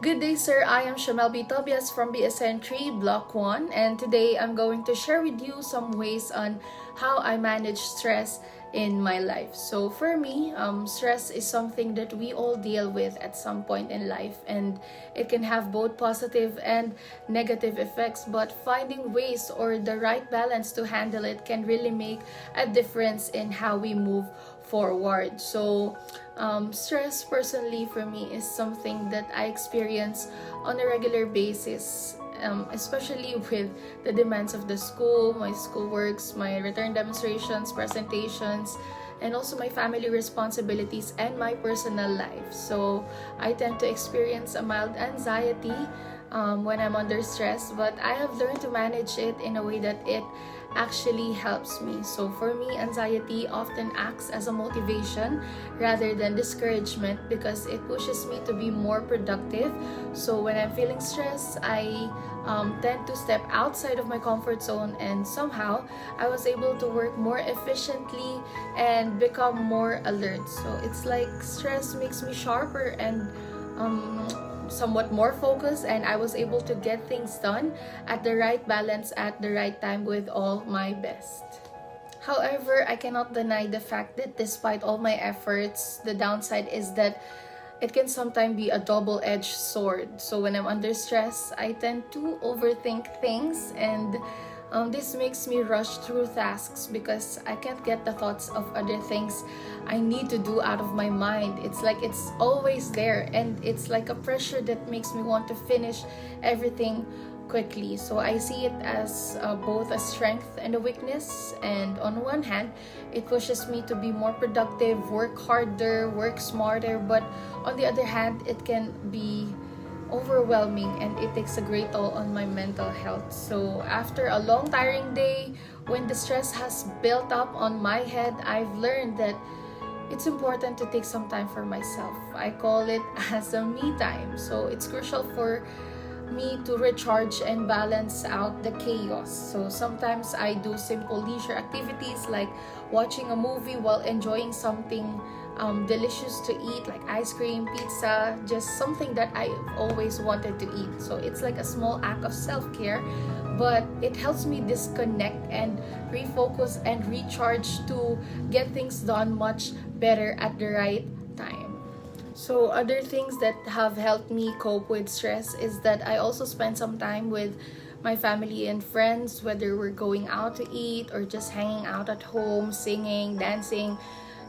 Good day, sir. I am Shamel B. Tobias from BSN 3 Block 1, and today I'm going to share with you some ways on how I manage stress in my life. So for me, stress is something that we all deal with at some point in life, and it can have both positive and negative effects, but finding ways or the right balance to handle it can really make a difference in how we move forward. So stress personally for me is something that I experience on a regular basis, especially with the demands of the school, my school works, my return demonstrations, presentations, and also my family responsibilities and my personal life. So I tend to experience a mild anxiety when I'm under stress, but I have learned to manage it in a way that it actually helps me. So for me, anxiety often acts as a motivation rather than discouragement because it pushes me to be more productive. So when I'm feeling stressed, I tend to step outside of my comfort zone, and somehow I was able to work more efficiently and become more alert. So it's like stress makes me sharper and somewhat more focused, and I was able to get things done at the right balance at the right time with all my best. However, I cannot deny the fact that despite all my efforts, the downside is that it can sometimes be a double-edged sword. So when I'm under stress, I tend to overthink things, and this makes me rush through tasks because I can't get the thoughts of other things I need to do out of my mind. It's like it's always there, and it's like a pressure that makes me want to finish everything quickly. So I see it as both a strength and a weakness. And on one hand, it pushes me to be more productive, work harder, work smarter. But on the other hand, it can be overwhelming, and it takes a great toll on my mental health. So after a long tiring day, when the stress has built up on my head, I've learned that it's important to take some time for myself. I call it as a me time. So it's crucial for me to recharge and balance out the chaos. So sometimes I do simple leisure activities like watching a movie while enjoying something delicious to eat, like ice cream, pizza, just something that I've always wanted to eat. So it's like a small act of self-care, but it helps me disconnect and refocus and recharge to get things done much better at the right time. So other things that have helped me cope with stress is that I also spend some time with my family and friends, whether we're going out to eat or just hanging out at home, singing, dancing.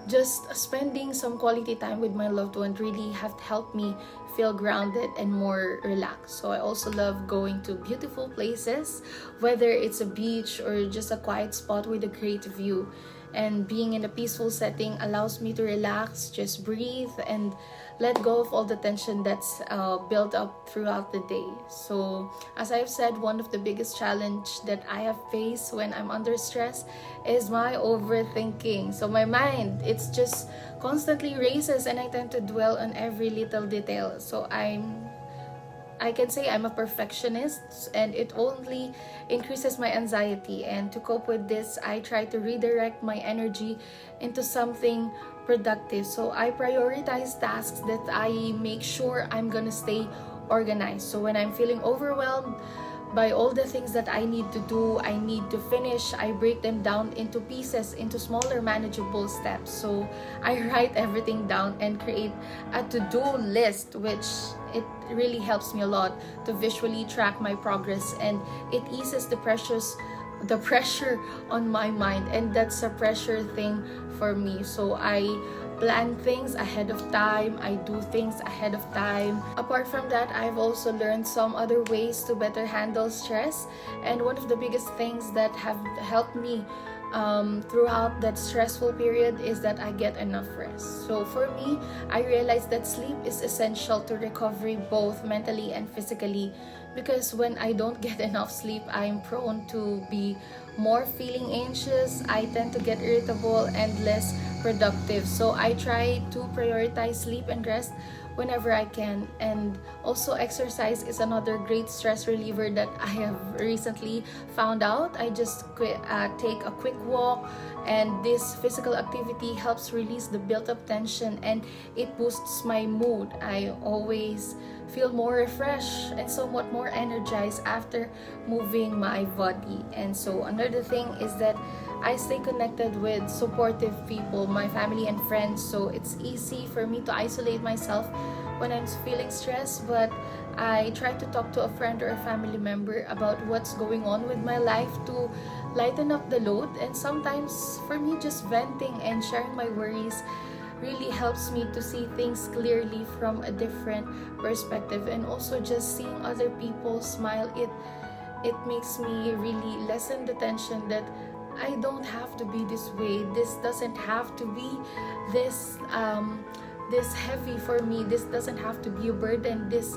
Just spending some quality time with my loved one really have helped me feel grounded and more relaxed. So I also love going to beautiful places, whether it's a beach or just a quiet spot with a great view. And being in a peaceful setting allows me to relax, just breathe, and let go of all the tension that's built up throughout the day. So as I've said, one of the biggest challenge that I have faced when I'm under stress is my overthinking. So my mind, it's just constantly races, and I tend to dwell on every little detail. So I can say I'm a perfectionist, and it only increases my anxiety. And to cope with this, I try to redirect my energy into something productive. So I prioritize tasks that I make sure I'm gonna stay organized. So when I'm feeling overwhelmed by all the things that I need to do, I need to finish, I break them down into pieces, into smaller manageable steps. So I write everything down and create a to-do list, which it really helps me a lot to visually track my progress, and it eases the pressure on my mind, and that's a pressure thing for me. So I plan things ahead of time, I do things ahead of time. Apart from that, I've also learned some other ways to better handle stress, and one of the biggest things that have helped me throughout that stressful period is that I get enough rest. So for me, I realized that sleep is essential to recovery both mentally and physically, because when I don't get enough sleep, I'm prone to be more feeling anxious, I tend to get irritable and less productive. So I try to prioritize sleep and rest whenever I can. And also exercise is another great stress reliever that I have recently found out. I just take a quick walk, and this physical activity helps release the built-up tension, and it boosts my mood. I always feel more refreshed and somewhat more energized after moving my body. And so another thing is that I stay connected with supportive people, my family and friends. So it's easy for me to isolate myself when I'm feeling stressed, but I try to talk to a friend or a family member about what's going on with my life to lighten up the load. And sometimes for me, just venting and sharing my worries really helps me to see things clearly from a different perspective. And also just seeing other people smile, it makes me really lessen the tension that I don't have to be this way. This doesn't have to be this heavy for me. This doesn't have to be a burden. This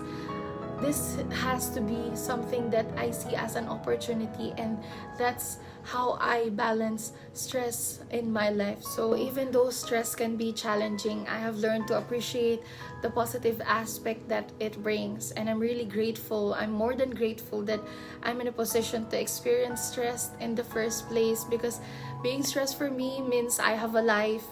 has to be something that I see as an opportunity, and that's how I balance stress in my life. So even though stress can be challenging, I have learned to appreciate the positive aspect that it brings, and I'm really grateful. I'm more than grateful that I'm in a position to experience stress in the first place, because being stressed for me means I have a life.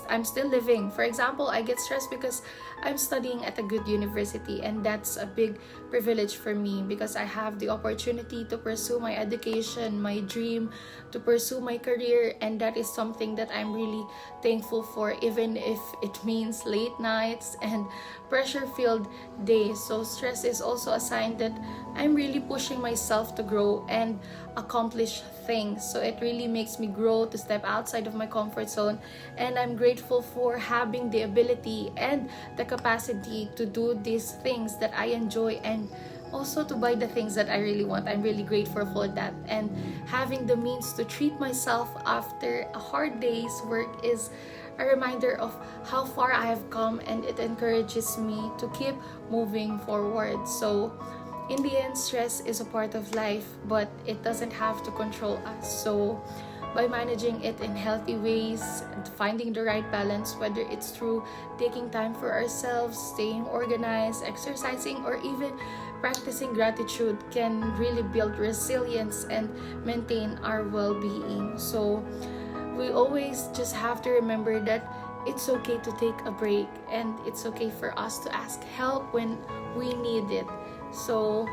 I'm still living. For example, I get stressed because I'm studying at a good university, and that's a big privilege for me because I have the opportunity to pursue my education, my dream, to pursue my career, and that is something that I'm really thankful for, even if it means late nights and pressure-filled days. So stress is also a sign that I'm really pushing myself to grow and accomplish things. So it really makes me grow, to step outside of my comfort zone, and I'm grateful for having the ability and the capacity to do these things that I enjoy, and also to buy the things that I really want. I'm really grateful for that. And having the means to treat myself after a hard day's work is a reminder of how far I have come, and it encourages me to keep moving forward. So in the end, stress is a part of life, but it doesn't have to control us. So by managing it in healthy ways and finding the right balance, whether it's through taking time for ourselves, staying organized, exercising, or even practicing gratitude, can really build resilience and maintain our well-being. So we always just have to remember that it's okay to take a break, and it's okay for us to ask help when we need it. So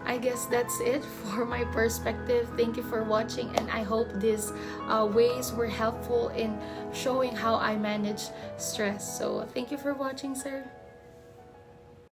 I guess that's it for my perspective. Thank you for watching, and I hope these ways were helpful in showing how I manage stress. So thank you for watching, sir.